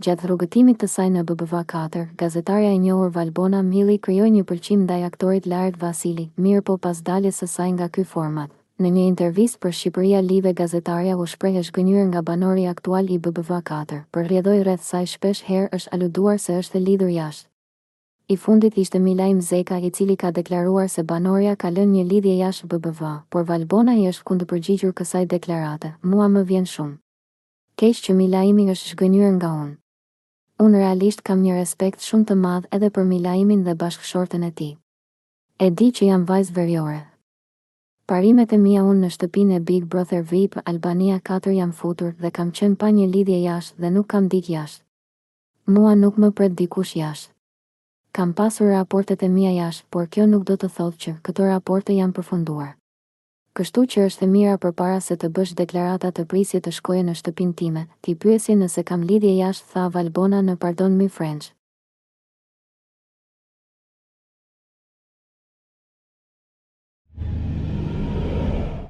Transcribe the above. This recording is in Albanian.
Gjatë rrugëtimit të saj në BBV4, gazetarja e njohur Valbona Milli krijoi një pëlqim ndaj aktorit Lart Vasili, mirë po pas daljes së saj nga ky format. Në një intervistë për Shqipëria Live gazetarja u shpreh e zhgënjur nga banori aktual i BBV4, për rrjedhoi rreth saj shpesh herë është aluduar se është e lidhur jashtë. I fundit ishte Milajm Zeka i cili ka deklaruar se banorja ka lënë një lidhje jashtë BBV, por Valbona i është kundërpërgjigjur kësaj deklarate. Mua më vjen shumë keq që Milajmi është zhgënjur nga unë. Unë realisht kam një respekt shumë të madh edhe për Milajmin dhe bashkëshortën e tij. E di që jam vajzë veriore. Parimet e mia unë në shtëpinë e Big Brother VIP Albania 4 jam futur dhe kam qenë pa një lidhje jashtë dhe nuk kam dik jashtë. Mua nuk më pret dikush jashtë. Kam pasur raportet e mia jashtë, por kjo nuk do të thotë që këto raporte janë përfunduar. Kështu që është e mira përpara se të bësh deklarata të prisje të shkoje në shtëpinë time, ti pyesje nëse kam lidhje jashtë, tha Valbona në Pardon Me French.